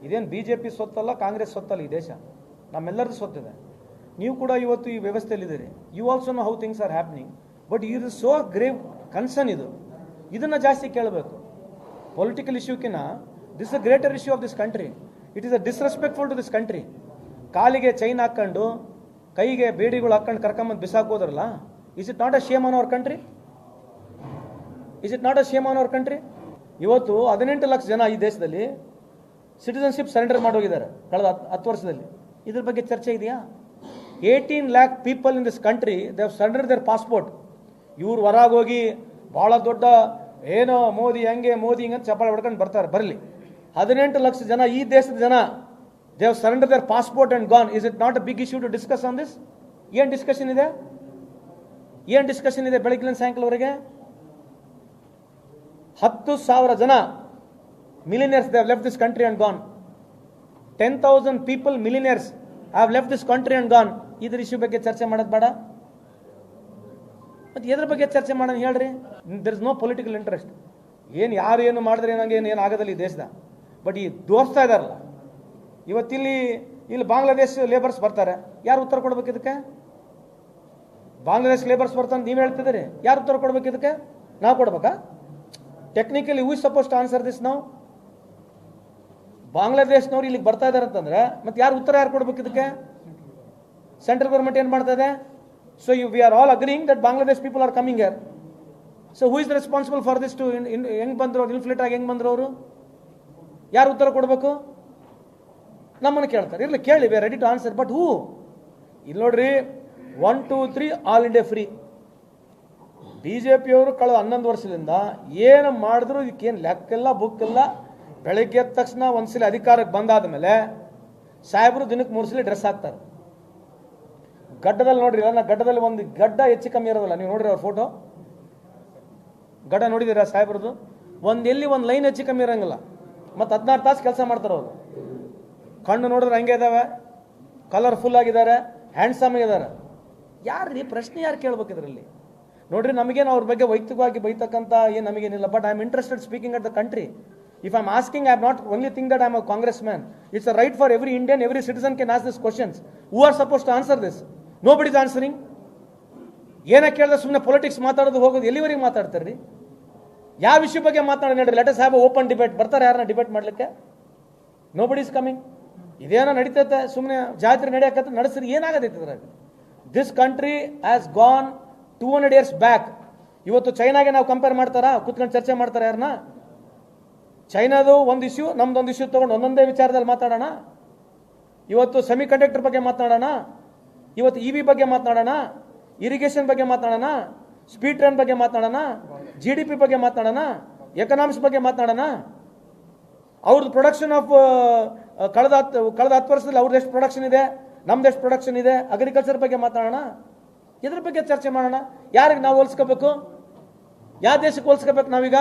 ಇದೇನು ಬಿಜೆಪಿ ಸೊತ್ತಲ್ಲ, ಕಾಂಗ್ರೆಸ್ ಸೊತ್ತಲ್ಲ, ಈ ದೇಶ ನಮ್ಮೆಲ್ಲರದ್ದು ಸೊತ್ತಿದೆ. ನೀವು ಕೂಡ ಇವತ್ತು ಈ ವ್ಯವಸ್ಥೆಯಲ್ಲಿದ್ದೀರಿ. You also know how things are happening, but ಇದು ಸೋ ಗ್ರೇವ್ ಕನ್ಸರ್ನ್. ಇದನ್ನು ಜಾಸ್ತಿ ಕೇಳಬೇಕು. ಪೊಲಿಟಿಕಲ್ ಇಶ್ಯೂಕಿನ this a greater issue of this country. It is a disrespectful to this country. ಕಾಲಿಗೆ ಚೈನ್ ಹಾಕ್ಕೊಂಡು ಕೈಗೆ ಬೇಡಿಗಳು ಹಾಕೊಂಡು ಕರ್ಕೊಂಬಂದು ಬಿಸಾಕೋದ್ರಲ್ಲ, is it not a shame on our country? Is it not a shame on our country? ಇವತ್ತು 18 ಲಕ್ಷ ಜನ ಈ ದೇಶದಲ್ಲಿ ಸಿಟಿಸನ್ಶಿಪ್ ಸರೆಂಡರ್ ಮಾಡೋಗಿದ್ದಾರೆ ಕಳೆದ 10 ವರ್ಷದಲ್ಲಿ. ಇದ್ರ ಬಗ್ಗೆ ಚರ್ಚೆ ಇದೆಯಾ? 18 lakh people in this country they have surrender their passport. ಇವ್ರು ಹೊರಗೋಗಿ ಭಾಳ ದೊಡ್ಡ ಏನೋ ಮೋದಿ ಹಂಗೆ ಮೋದಿ ಹಿಂಗೆ ಚಪ್ಪಾಳೆ ಹೊಡ್ಕೊಂಡು ಬರ್ತಾರೆ. ಬರಲಿ, 18 ಲಕ್ಷ ಜನ ಈ ದೇಶದ ಜನ they have surrender their passport and gone. Is it not a big issue to discuss on this? ಏನು ಡಿಸ್ಕಷನ್ ಇದೆ? ಏನು ಡಿಸ್ಕಷನ್ ಇದೆ ಬೆಳಗ್ಗಿನ ಸಾಯಂಕಾಲವರೆಗೆ? 10,000 ಜನ millionaires they have left this country and gone. 10,000 people millionaires have left this country and gone. ಇದರ issue ಬಗ್ಗೆ ಚರ್ಚೆ ಮಾಡೋದು ಬೇಡ? ಮತ್ತೆ ಎದ್ರ ಬಗ್ಗೆ ಚರ್ಚೆ ಮಾಡೋಣ ಹೇಳ್ರಿ? There is no political interest. ಏನು ಯಾರು ಏನು ಮಾಡಿದ್ರೆ ಏನಾಗೆ ಏನು ಆಗೋದಿಲ್ಲ ಈ ದೇಶದ. ಬಟ್ ಈ ತೋರಿಸ್ತಾ ಇದಾರಲ್ಲ ಇಲ್ಲಿ ಬಾಂಗ್ಲಾದೇಶ್ ಲೇಬರ್ಸ್ ಬರ್ತಾರೆ, ಯಾರು ಉತ್ತರ ಕೊಡ್ಬೇಕು ಇದಕ್ಕೆ? ಬಾಂಗ್ಲಾದೇಶ್ ಲೇಬರ್ಸ್ ಬರ್ತಾರೆ ನೀವು ಹೇಳ್ತಿದ್ದೀರಿ, ಯಾರು ಉತ್ತರ ಕೊಡ್ಬೇಕು ಇದಕ್ಕೆ? ನಾವು ಕೊಡ್ಬೇಕಾ? Technically who is suppose to answer this ನಾವು? ಬಾಂಗ್ಲಾದೇಶ್ನವ್ರು ಇಲ್ಲಿಗೆ ಬರ್ತಾ ಇದಾರೆ ಅಂತಂದ್ರೆ ಮತ್ತೆ ಉತ್ತರ ಯಾರು ಕೊಡ್ಬೇಕು ಇದಕ್ಕೆ? ಸೆಂಟ್ರಲ್ ಗೌರ್ಮೆಂಟ್ ಏನು ಮಾಡ್ತಾ ಇದೆ? So we are all agreeing that Bangladesh people are coming here. So who is responsible for this to ಹೆಂಗ್ ಬಂದ್ರು ಅವ್ರು, ಇನ್ಫ್ಲೇಟ್ ಆಗಿ ಹೆಂಗ್ ಬಂದ್ರು ಅವರು? ಯಾರು ಉತ್ತರ ಕೊಡಬೇಕು? ನಮ್ಮನ್ನು ಕೇಳ್ತಾರೆ. ಇರಲಿ ಕೇಳಿ, we are ready to answer. But who? ಇಲ್ಲಿ ನೋಡ್ರಿ, 1, 2, 3 ಆಲ್ ಇಂಡಿಯಾ ಫ್ರೀ. ಬಿಜೆಪಿಯವರು ಕಳೆದ 11 ವರ್ಷದಿಂದ ಏನು ಮಾಡಿದ್ರು ಇದಕ್ಕೇನು ಲೆಕ್ಕಿಲ್ಲ, ಬುಕ್ಕಿಲ್ಲ. ಬೆಳಗ್ಗೆ ಎದ್ದ ತಕ್ಷಣ ಒಂದ್ಸಲ ಅಧಿಕಾರಕ್ಕೆ ಬಂದಾದ ಮೇಲೆ ಸಾಹೇಬರು ದಿನಕ್ಕೆ 3 ಸಲ ಡ್ರೆಸ್ ಹಾಕ್ತಾರೆ. ಗಡ್ಡದಲ್ಲಿ ನೋಡ್ರಿ, ಗಡ್ಡದಲ್ಲಿ ಒಂದು ಗಡ್ಡ ಹೆಚ್ಚು ಕಮ್ಮಿ ಇರೋದಿಲ್ಲ. ನೀವು ನೋಡ್ರಿ ಅವ್ರ ಫೋಟೋ, ಗಡ್ಡ ನೋಡಿದ್ದೀರಾ ಸಾಹೇಬ್ರದ್ದು? ಎಲ್ಲಿ ಒಂದು ಲೈನ್ ಹೆಚ್ಚು ಕಮ್ಮಿ ಇರೋಂಗಿಲ್ಲ. ಮತ್ತು 16 ತಾಸು ಕೆಲಸ ಮಾಡ್ತಾರೆ ಅವರು. ಕಣ್ಣು ನೋಡಿದ್ರೆ ಹಂಗೆ ಇದಾವೆ, ಕಲರ್ಫುಲ್ ಆಗಿದ್ದಾರೆ, ಹ್ಯಾಂಡ್ಸಮ್ ಆಗಿದ್ದಾರೆ. ಯಾರ್ರಿ ಪ್ರಶ್ನೆ ಯಾರು ಕೇಳ್ಬೇಕು ಇದರಲ್ಲಿ? ನೋಡ್ರಿ, ನಮಗೇನು ಅವ್ರ ಬಗ್ಗೆ ವೈಯಕ್ತಿಕವಾಗಿ ಬೈತಕ್ಕಂಥ ಏನು ನಮಗೇನಿಲ್ಲ. But I am interested speaking at the country. If I am asking, I am not only think that I am a congressman. It's a right for every Indian, every citizen can ask these questions. Who are supposed to answer this? Nobody is answering. ಏನ ಕೇಳಿದ್ರೆ ಸುಮ್ಮನೆ politics ಮಾತಾಡೋದು ಹೋಗೋದು. ಎಲ್ಲಿವರೆಗೆ ಮಾತಾಡ್ತಾರ್ರಿ? ಯಾವ ವಿಷಯ ಬಗ್ಗೆ ಮಾತಾಡೋಣ ಹೇಳ್ರಿ? Let us have a open debate. ಬರ್ತಾರೆ ಯಾರನ್ನ ಡಿಬೇಟ್ ಮಾಡ್ಲಿಕ್ಕೆ? Nobody is coming. ಇದೇನೋ ನಡೀತೈತೆ, ಸುಮ್ಮನೆ ಜಾತ್ರೆ ನಡೆಯಕತ್ತ ನಡೆಸ್ರಿ, ಏನಾಗತೈತೆ ಇದ್ರಾಗ? This country has gone 200 years back. ಇವತ್ತು ಚೈನಾಗೆ ನಾವು ಕಂಪೇರ್ ಮಾಡ್ತಾರಾ? ಕೂತ್ಕೊಂಡು ಚರ್ಚೆ ಮಾಡ್ತಾರೆ ಯಾರನ್ನ? ಚೈನಾದು ಒಂದು ಇಶ್ಯೂ, ನಮ್ದು ಒಂದು ಇಶ್ಯೂ ತಗೊಂಡು ಒಂದೊಂದೇ ವಿಚಾರದಲ್ಲಿ ಮಾತಾಡೋಣ. ಇವತ್ತು ಸೆಮಿ ಕಂಡಕ್ಟರ್ ಬಗ್ಗೆ ಮಾತನಾಡೋಣ, ಇವತ್ತು EV ಬಗ್ಗೆ ಮಾತನಾಡೋಣ, ಇರಿಗೇಷನ್ ಬಗ್ಗೆ ಮಾತನಾಡೋಣ, ಸ್ಪೀಡ್ ಟ್ರೈನ್ ಬಗ್ಗೆ ಮಾತನಾಡೋಣ, GDP ಬಗ್ಗೆ ಮಾತನಾಡೋಣ, ಎಕನಾಮಿಕ್ಸ್ ಬಗ್ಗೆ ಮಾತನಾಡೋಣ. ಅವ್ರದ್ದು ಪ್ರೊಡಕ್ಷನ್ ಆಫ್ ಕಳೆದ 10 ವರ್ಷದಲ್ಲಿ ಅವ್ರದ್ದು ಎಷ್ಟು ಪ್ರೊಡಕ್ಷನ್ ಇದೆ, ನಮ್ದು ಎಷ್ಟು ಪ್ರೊಡಕ್ಷನ್ ಇದೆ, ಅಗ್ರಿಕಲ್ಚರ್ ಬಗ್ಗೆ ಮಾತಾಡೋಣ. ಇದ್ರ ಬಗ್ಗೆ ಚರ್ಚೆ ಮಾಡೋಣ. ಯಾರಿಗೆ ನಾವು ಹೋಲಿಸ್ಕೋಬೇಕು? ಯಾವ ದೇಶಕ್ಕೆ ಹೋಲಿಸ್ಕೋಬೇಕು ನಾವೀಗ?